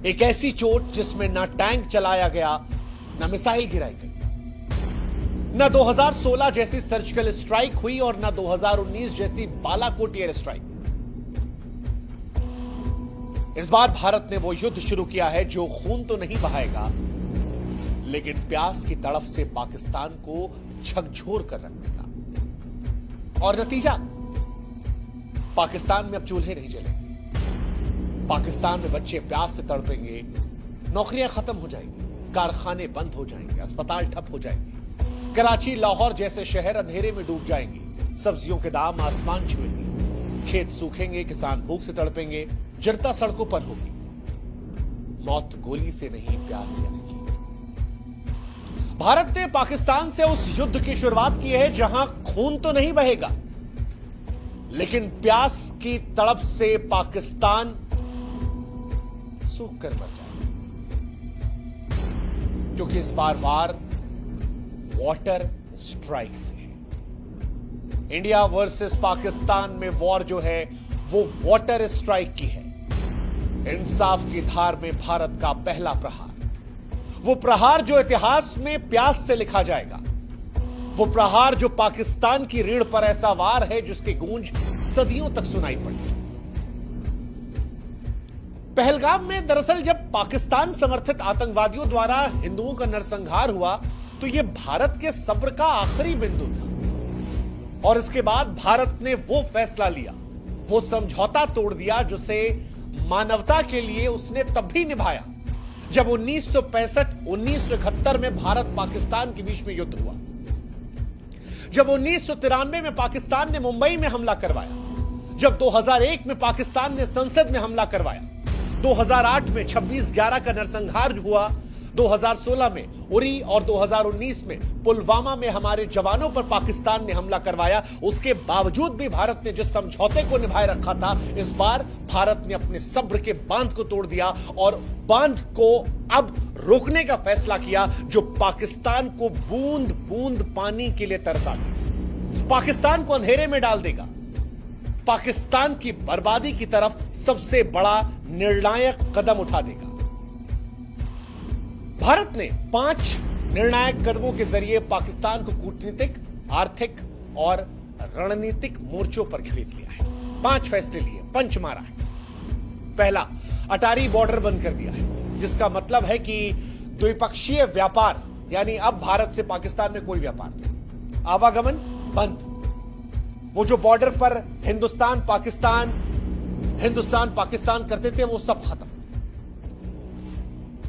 एक ऐसी चोट जिसमें ना टैंक चलाया गया, ना मिसाइल गिराई गई, ना 2016 जैसी सर्जिकल स्ट्राइक हुई और ना 2019 जैसी बालाकोट एयर स्ट्राइक। इस बार भारत ने वो युद्ध शुरू किया है जो खून तो नहीं बहाएगा, लेकिन प्यास की तड़फ से पाकिस्तान को झकझोर कर रख देगा। और नतीजा, पाकिस्तान में अब चूल्हे नहीं जलेंगे, पाकिस्तान में बच्चे प्यास से तड़पेंगे, नौकरियां खत्म हो जाएंगी, कारखाने बंद हो जाएंगे, अस्पताल ठप हो जाएंगे, कराची लाहौर जैसे शहर अंधेरे में डूब जाएंगे, सब्जियों के दाम आसमान छुएंगे, खेत सूखेंगे, किसान भूख से तड़पेंगे, जनता सड़कों पर होगी। मौत गोली से नहीं, प्यास से आएगी। भारत ने पाकिस्तान से उस युद्ध की शुरुआत की है जहां खून तो नहीं बहेगा, लेकिन प्यास की तड़प से पाकिस्तान सूख कर मर जाएगा, क्योंकि इस बार वार वाटर स्ट्राइक से है। इंडिया वर्सेस पाकिस्तान में वॉर जो है वो वाटर स्ट्राइक की है। इंसाफ की धार में भारत का पहला प्रहार, वो प्रहार जो इतिहास में प्यास से लिखा जाएगा, वो प्रहार जो पाकिस्तान की रीढ़ पर ऐसा वार है जिसकी गूंज सदियों तक सुनाई पड़ी। पहलगाम में दरअसल जब पाकिस्तान समर्थित आतंकवादियों द्वारा हिंदुओं का नरसंहार हुआ तो यह भारत के सब्र का आखिरी बिंदु था। और इसके बाद भारत ने वो फैसला लिया, वो समझौता तोड़ दिया जिसे मानवता के लिए उसने तब भी निभाया जब 1965-1971 में भारत पाकिस्तान के बीच में युद्ध हुआ, जब 1993 में पाकिस्तान ने मुंबई में हमला करवाया, जब 2001 में पाकिस्तान ने संसद में हमला करवाया, 2008 में 26/11 का नरसंहार हुआ, 2016 में उरी और 2019 में पुलवामा में हमारे जवानों पर पाकिस्तान ने हमला करवाया। उसके बावजूद भी भारत ने जिस समझौते को निभाए रखा था, इस बार भारत ने अपने सब्र के बांध को तोड़ दिया और बांध को अब रोकने का फैसला किया जो पाकिस्तान को बूंद बूंद पानी के लिए तरसा देगा, पाकिस्तान को अंधेरे में डाल देगा, पाकिस्तान की बर्बादी की तरफ सबसे बड़ा निर्णायक कदम उठा देगा। भारत ने 5 निर्णायक कदमों के जरिए पाकिस्तान को कूटनीतिक, आर्थिक और रणनीतिक मोर्चों पर घेर लिया है। 5 फैसले लिए, पंच मारा है। पहला, अटारी बॉर्डर बंद कर दिया है, जिसका मतलब है कि द्विपक्षीय व्यापार, यानी अब भारत से पाकिस्तान में कोई व्यापार नहीं, आवागमन बंद। वो जो बॉर्डर पर हिंदुस्तान पाकिस्तान करते थे वो सब खत्म।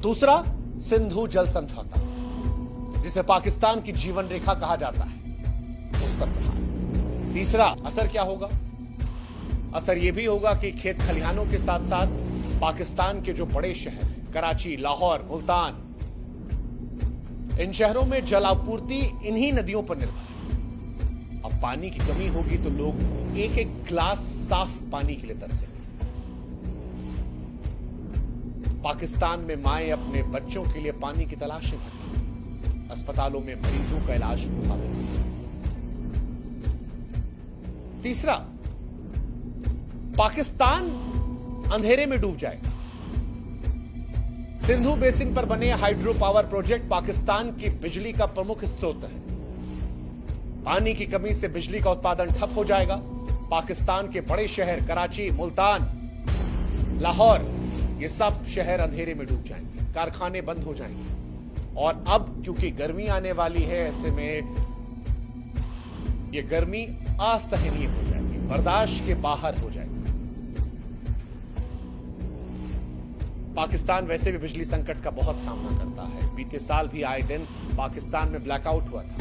दूसरा, सिंधु जल समझौता, जिसे पाकिस्तान की जीवन रेखा कहा जाता है, उस पर प्रहार। तीसरा, असर क्या होगा? असर यह भी होगा कि खेत खलिहानों के साथ साथ पाकिस्तान के जो बड़े शहर हैं, कराची, लाहौर, मुल्तान, इन शहरों में जल आपूर्ति इन्हीं नदियों पर निर्भर है। अब पानी की कमी होगी तो लोग एक एक गिलास साफ पानी के लिए तरसेंगे। पाकिस्तान में माएं अपने बच्चों के लिए पानी की तलाश में भटकेंगी, अस्पतालों में मरीजों का इलाज प्रभावित होगा। तीसरा, पाकिस्तान अंधेरे में डूब जाएगा। सिंधु बेसिन पर बने हाइड्रो पावर प्रोजेक्ट पाकिस्तान की बिजली का प्रमुख स्रोत है। पानी की कमी से बिजली का उत्पादन ठप हो जाएगा। पाकिस्तान के बड़े शहर कराची, मुल्तान, लाहौर, ये सब शहर अंधेरे में डूब जाएंगे, कारखाने बंद हो जाएंगे। और अब क्योंकि गर्मी आने वाली है, ऐसे में ये गर्मी असहनीय हो जाएगी, बर्दाश्त के बाहर हो जाएगी। पाकिस्तान वैसे भी बिजली संकट का बहुत सामना करता है। बीते साल भी आए दिन पाकिस्तान में ब्लैकआउट हुआ था।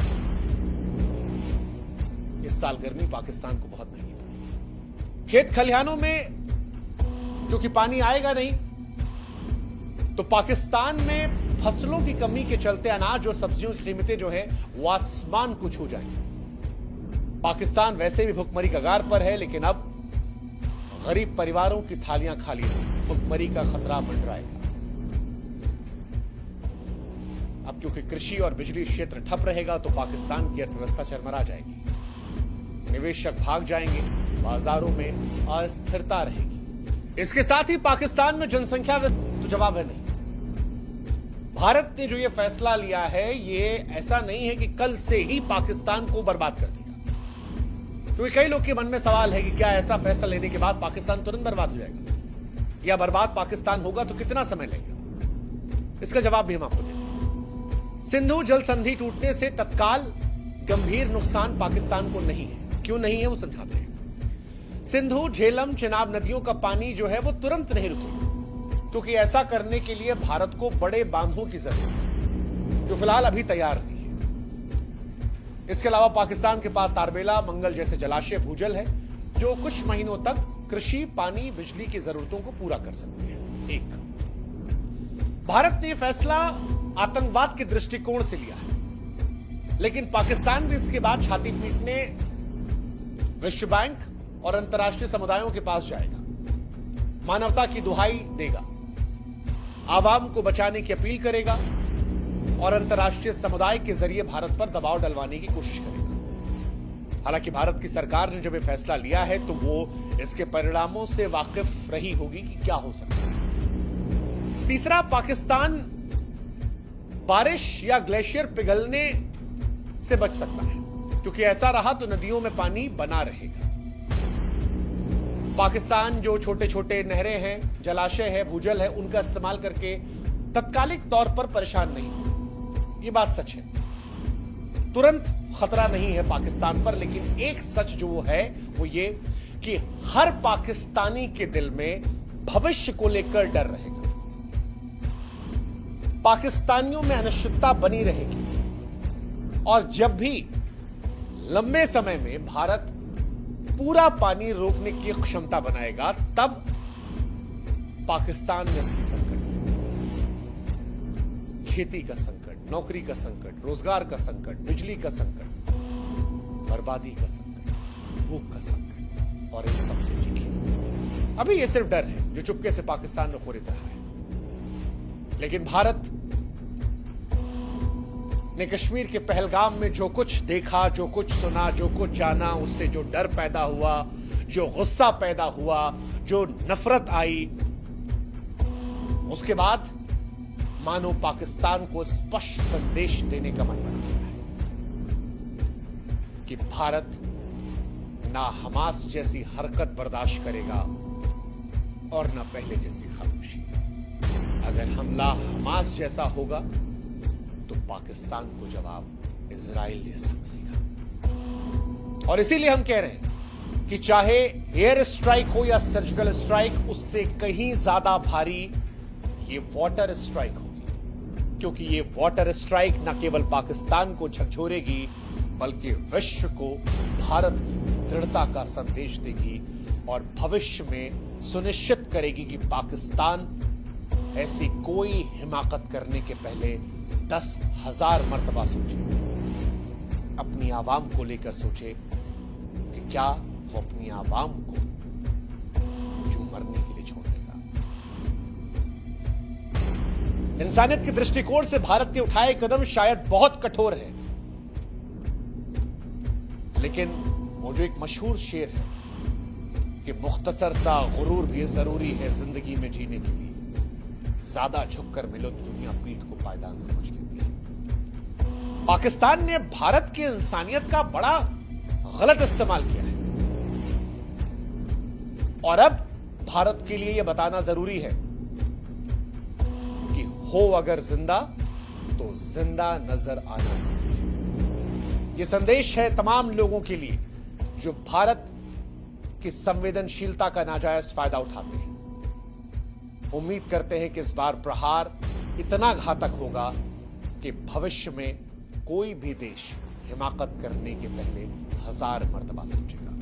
इस साल गर्मी पाकिस्तान को बहुत महंगी पड़ी। खेत खलिहानों में क्योंकि पानी आएगा नहीं, तो पाकिस्तान में फसलों की कमी के चलते अनाज और सब्जियों की कीमतें जो है वो आसमान को छू जाएंगी। पाकिस्तान वैसे भी भुखमरी कगार पर है, लेकिन अब गरीब परिवारों की थालियां खाली रहेंगी, भुखमरी का खतरा मंडराएगा। अब क्योंकि कृषि और बिजली क्षेत्र ठप रहेगा तो पाकिस्तान की अर्थव्यवस्था चरमरा जाएगी, निवेशक भाग जाएंगे, बाजारों में अस्थिरता रहेगी। इसके साथ ही पाकिस्तान में जनसंख्या तो जवाब है नहीं। भारत ने जो ये फैसला लिया है, ये ऐसा नहीं है कि कल से ही पाकिस्तान को बर्बाद कर देगा, क्योंकि कई लोग के मन में सवाल है कि क्या ऐसा फैसला लेने के बाद पाकिस्तान तुरंत बर्बाद हो जाएगा, या बर्बाद पाकिस्तान होगा तो कितना समय लगेगा? इसका जवाब भी हम आपको देते हैं। सिंधु जल संधि टूटने से तत्काल गंभीर नुकसान पाकिस्तान को नहीं है। क्यों नहीं है वो समझाते हैं। सिंधु, झेलम, चिनाब नदियों का पानी जो है वो तुरंत नहीं रुकेगा, क्योंकि ऐसा करने के लिए भारत को बड़े बांधों की जरूरत है, जो फिलहाल अभी तैयार नहीं है। इसके अलावा पाकिस्तान के पास तारबेला, मंगल जैसे जलाशय, भूजल है, जो कुछ महीनों तक कृषि, पानी, बिजली की जरूरतों को पूरा कर सकते हैं। एक, भारत ने फैसला आतंकवाद के दृष्टिकोण से लिया है, लेकिन पाकिस्तान भी इसके बाद छाती पीटने विश्व बैंक और अंतर्राष्ट्रीय समुदायों के पास जाएगा, मानवता की दुहाई देगा, आवाम को बचाने की अपील करेगा और अंतर्राष्ट्रीय समुदाय के जरिए भारत पर दबाव डलवाने की कोशिश करेगा। हालांकि भारत की सरकार ने जब यह फैसला लिया है तो वो इसके परिणामों से वाकिफ रही होगी कि क्या हो सकता है। तीसरा, पाकिस्तान बारिश या ग्लेशियर पिघलने से बच सकता है, क्योंकि ऐसा रहा तो नदियों में पानी बना रहेगा। पाकिस्तान जो छोटे छोटे नहरें हैं, जलाशय है, भूजल है, उनका इस्तेमाल करके तत्कालिक तौर पर परेशान नहीं होगा। ये बात सच है, तुरंत खतरा नहीं है पाकिस्तान पर, लेकिन एक सच जो है वो ये कि हर पाकिस्तानी के दिल में भविष्य को लेकर डर रहेगा। पाकिस्तानियों में अनिश्चितता बनी रहेगी, और जब भी लंबे समय में भारत पूरा पानी रोकने की क्षमता बनाएगा, तब पाकिस्तान में असली संकट है। खेती का संकट, नौकरी का संकट, रोजगार का संकट, बिजली का संकट, बर्बादी का संकट, भूख का संकट, और इन सबसे चीखें। अभी ये सिर्फ डर है जो चुपके से पाकिस्तान में खरीद रहा है, लेकिन भारत ने कश्मीर के पहलगाम में जो कुछ देखा, जो कुछ सुना, जो कुछ जाना, उससे जो डर पैदा हुआ, जो गुस्सा पैदा हुआ, जो नफरत आई, उसके बाद मानो पाकिस्तान को स्पष्ट संदेश देने का मन बना हुआ है कि भारत ना हमास जैसी हरकत बर्दाश्त करेगा और ना पहले जैसी खामोशी। अगर हमला हमास जैसा होगा तो पाकिस्तान को जवाब इजराइल जैसा मिलेगा। और इसीलिए हम कह रहे हैं कि चाहे एयर स्ट्राइक हो या सर्जिकल स्ट्राइक, उससे कहीं ज्यादा भारी ये वाटर स्ट्राइक होगी, क्योंकि ये वाटर स्ट्राइक न केवल पाकिस्तान को झकझोरेगी, बल्कि विश्व को भारत की दृढ़ता का संदेश देगी और भविष्य में सुनिश्चित करेगी कि पाकिस्तान ऐसी कोई हिमाकत करने के पहले 10,000 मर्तबा सोचे, अपनी आवाम को लेकर सोचे कि क्या वो अपनी आवाम को यूं मरने के लिए छोड़ देगा। इंसानियत के दृष्टिकोण से भारत के उठाए कदम शायद बहुत कठोर है, लेकिन वो जो एक मशहूर शेर है कि मुख्तसर सा गुरूर भी जरूरी है जिंदगी में जीने के लिए, ज्यादा झुककर मिलो तो दुनिया पीठ को पायदान समझ लेती है। पाकिस्तान ने भारत की इंसानियत का बड़ा गलत इस्तेमाल किया है, और अब भारत के लिए यह बताना जरूरी है कि हो अगर जिंदा तो जिंदा नजर आना जरूरी है। यह संदेश है तमाम लोगों के लिए जो भारत की संवेदनशीलता का नाजायज फायदा उठाते हैं। उम्मीद करते हैं कि इस बार प्रहार इतना घातक होगा कि भविष्य में कोई भी देश हिमाकत करने के पहले 1000 मर्तबा सोचेगा।